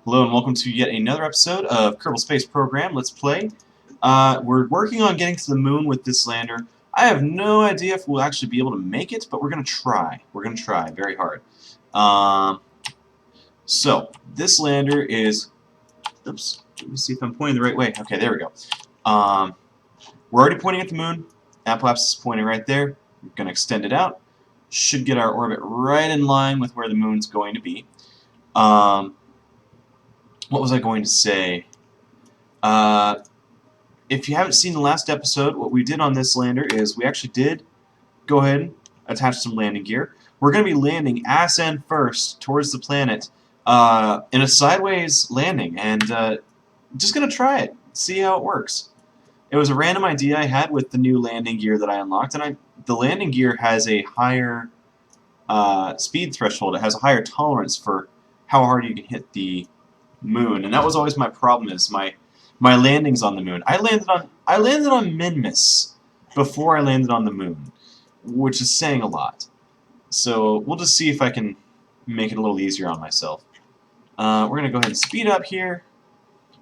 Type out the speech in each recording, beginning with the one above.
Hello and welcome to yet another episode of Kerbal Space Program. Let's play. We're working on getting to the moon with this lander. I have no idea if we'll actually be able to make it, but we're going to try. We're going to try very hard. So, this lander is... Oops. Let me see if I'm pointing the right way. Okay, there we go. We're already pointing at the moon. Apoapsis is pointing right there. We're going to extend it out. Should get our orbit right in line with where the moon's going to be. What was I going to say? If you haven't seen the last episode, what we did on this lander is we actually did go ahead and attach some landing gear. We're going to be landing ass end first towards the planet in a sideways landing, and just going to try it, see how it works. It was a random idea I had with the new landing gear that I unlocked, and the landing gear has a higher speed threshold. It has a higher tolerance for how hard you can hit the moon, and that was always my problem. Is my landings on the moon. I landed on Minmus before I landed on the moon, which is saying a lot. So we'll just see if I can make it a little easier on myself. We're gonna go ahead and speed up here.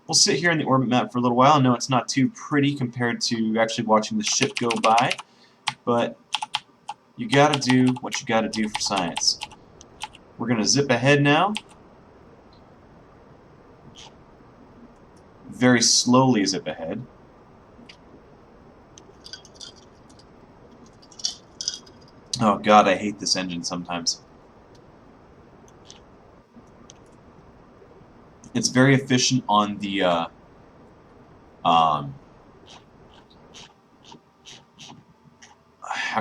We'll sit here in the orbit map for a little while. I know it's not too pretty compared to actually watching the ship go by, but you gotta do what you gotta do for science. We're gonna zip ahead now. Very slowly zip ahead. Oh god, I hate this engine sometimes. It's very efficient on the how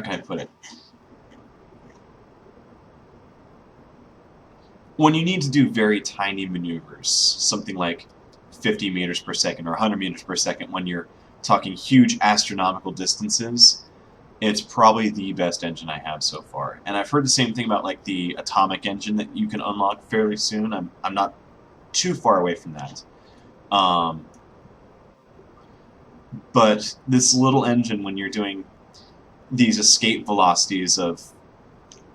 can I put it? When you need to do very tiny maneuvers, something like 50 meters per second or 100 meters per second, when you're talking huge astronomical distances, it's probably the best engine I have so far. And I've heard the same thing about like the atomic engine that you can unlock fairly soon. I'm not too far away from that. But this little engine, when you're doing these escape velocities of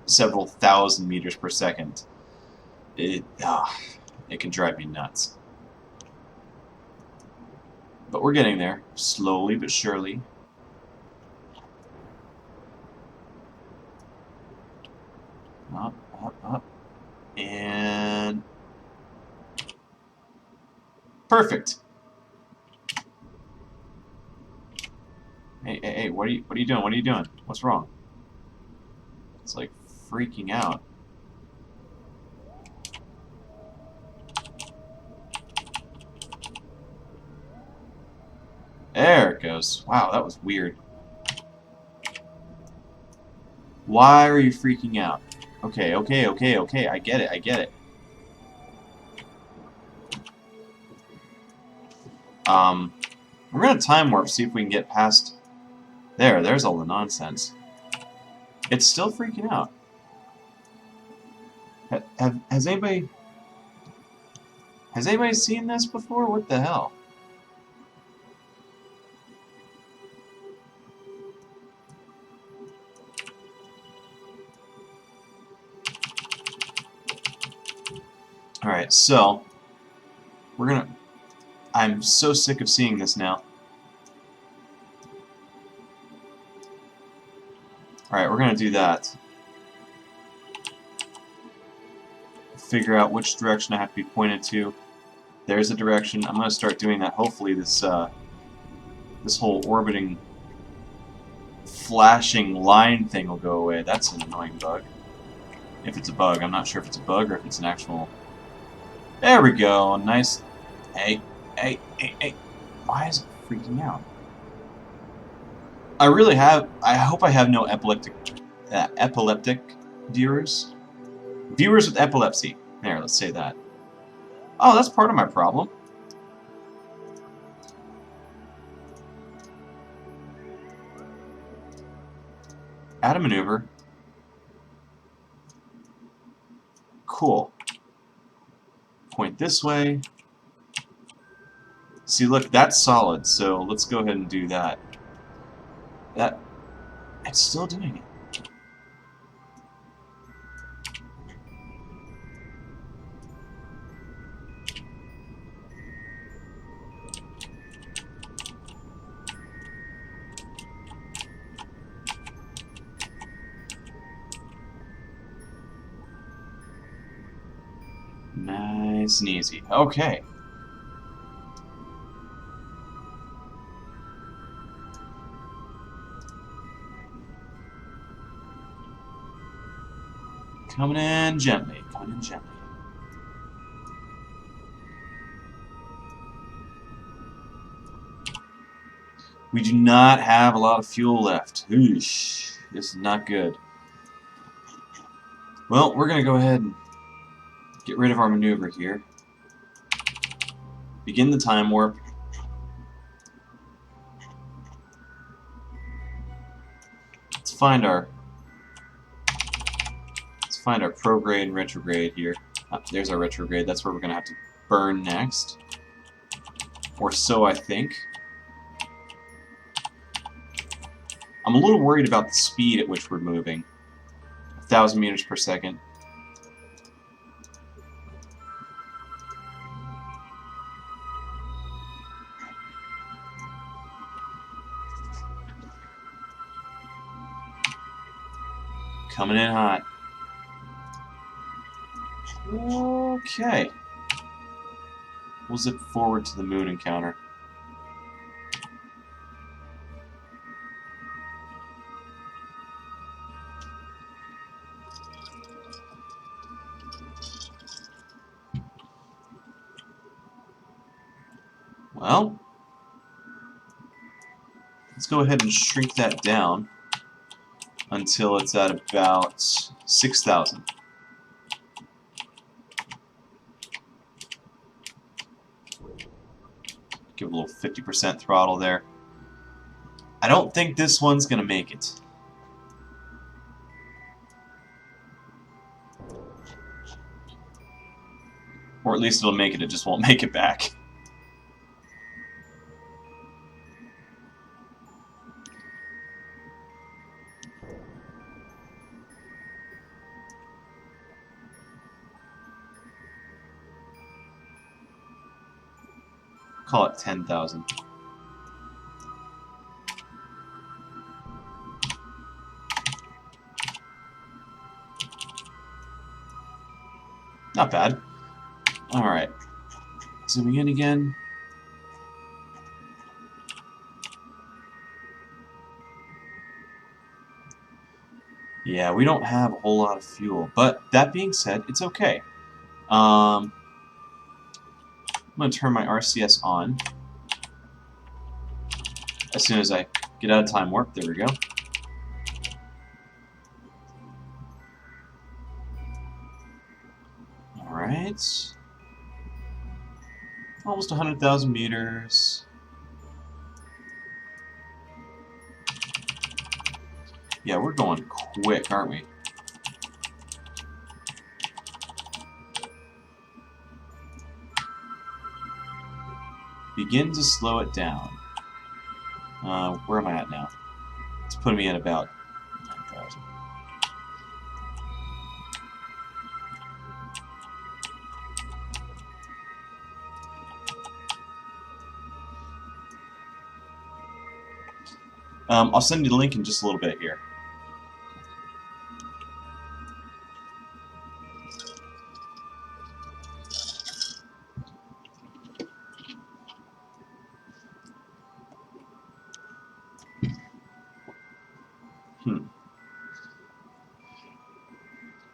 several thousand meters per second, it can drive me nuts. But we're getting there, slowly but surely. Up, up, up. And... perfect! Hey, what are you doing? What are you doing? What's wrong? It's like freaking out. There it goes. Wow, that was weird. Why are you freaking out? Okay. I get it. We're gonna time warp, see if we can get past... There's all the nonsense. It's still freaking out. Has anybody seen this before? What the hell? Alright, so I'm so sick of seeing this now. Alright, we're gonna do that. Figure out which direction I have to be pointed to. There's a direction. I'm gonna start doing that. Hopefully this this whole orbiting flashing line thing will go away. That's an annoying bug. If it's a bug. I'm not sure if it's a bug or if it's an actual... There we go. Nice. Hey. Why is it freaking out? I hope I have no epileptic viewers. Viewers with epilepsy. There, let's say that. Oh, that's part of my problem. Add a maneuver. Cool. Point this way. See, look, that's solid, so let's go ahead and do that. It's still doing it. Nice and easy. Okay. Coming in gently. Coming in gently. We do not have a lot of fuel left. Oosh. This is not good. Well, we're going to go ahead and get rid of our maneuver here. Begin the time warp. Let's find our prograde and retrograde here. There's our retrograde. That's where we're going to have to burn next. Or so I think. I'm a little worried about the speed at which we're moving. 1,000 meters per second. Coming in hot. Okay. We'll zip forward to the moon encounter. Well, let's go ahead and shrink that down until it's at about 6,000. Give a little 50% throttle there. I don't think this one's going to make it. Or at least it'll make it, it just won't make it back. Call it 10,000. Not bad. Alright. Zooming in again. Yeah, we don't have a whole lot of fuel. But that being said, it's okay. I'm going to turn my RCS on. As soon as I get out of time warp, there we go. Alright. Almost 100,000 meters. Yeah, we're going quick, aren't we? Begin to slow it down. Where am I at now? It's putting me at about 9,000. I'll send you the link in just a little bit here.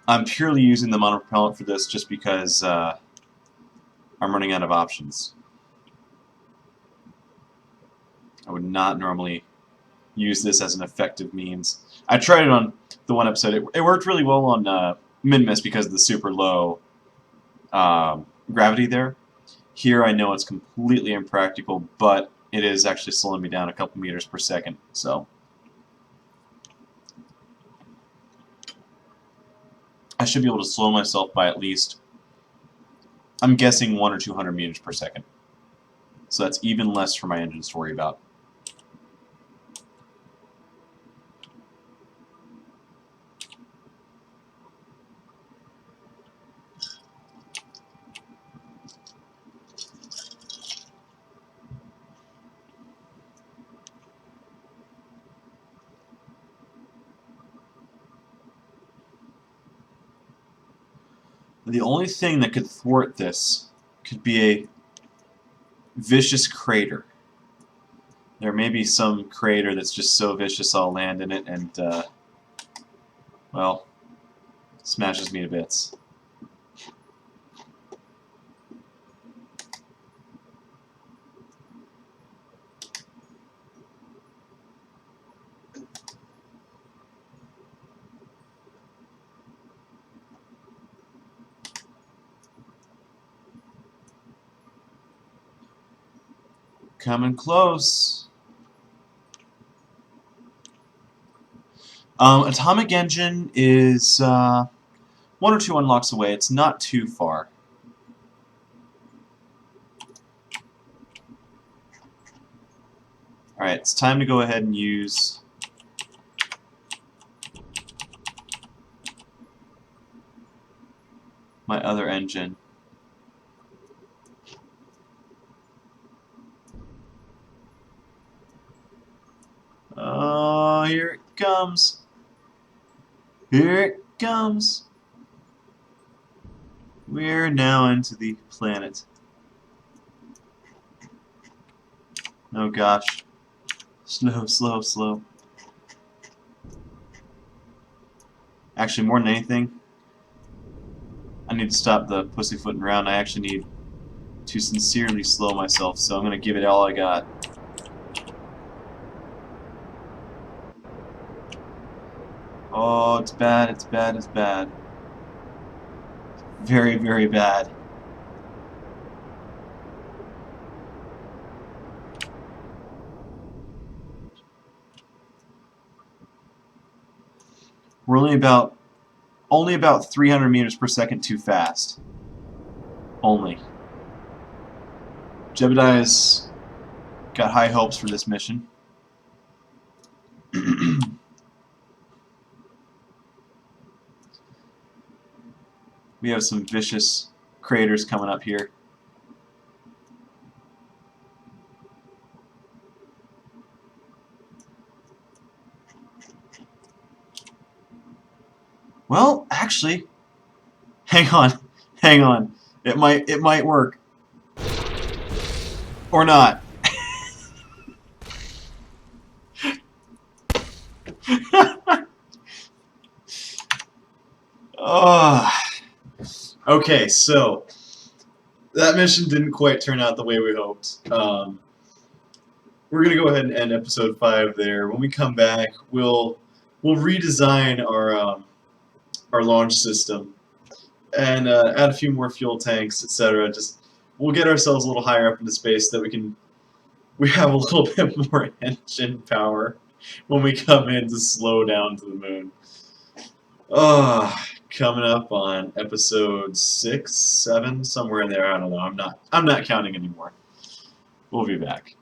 I'm purely using the monopropellant for this just because I'm running out of options. I would not normally use this as an effective means. I tried it on the one episode. It worked really well on Min-Miss because of the super low gravity there. Here I know it's completely impractical, but it is actually slowing me down a couple meters per second. So I should be able to slow myself by at least, I'm guessing, 100 or 200 meters per second. So that's even less for my engines to worry about. The only thing that could thwart this could be a vicious crater. There may be some crater that's just so vicious I'll land in it and, well, smashes me to bits. Coming close. Atomic engine is one or two unlocks away. It's not too far. Alright, it's time to go ahead and use my other engine. Oh, here it comes. Here it comes. We're now into the planet. Oh gosh. Slow, slow, slow. Actually, more than anything, I need to stop the pussyfooting around. I actually need to sincerely slow myself, so I'm going to give it all I got. Oh, it's bad, it's bad, it's bad. Very, very bad. We're only about 300 meters per second too fast. Only. Jebediah's got high hopes for this mission. We have some vicious craters coming up here. Well, actually, hang on, hang on. It might work. Or not. Oh. Okay, so that mission didn't quite turn out the way we hoped. We're gonna go ahead and end episode 5 there. When we come back, we'll redesign our launch system and add a few more fuel tanks, etc. Just we'll get ourselves a little higher up into space so that we have a little bit more engine power when we come in to slow down to the moon. Coming up on episode 6, 7, somewhere in there. I don't know. I'm not counting anymore. We'll be back.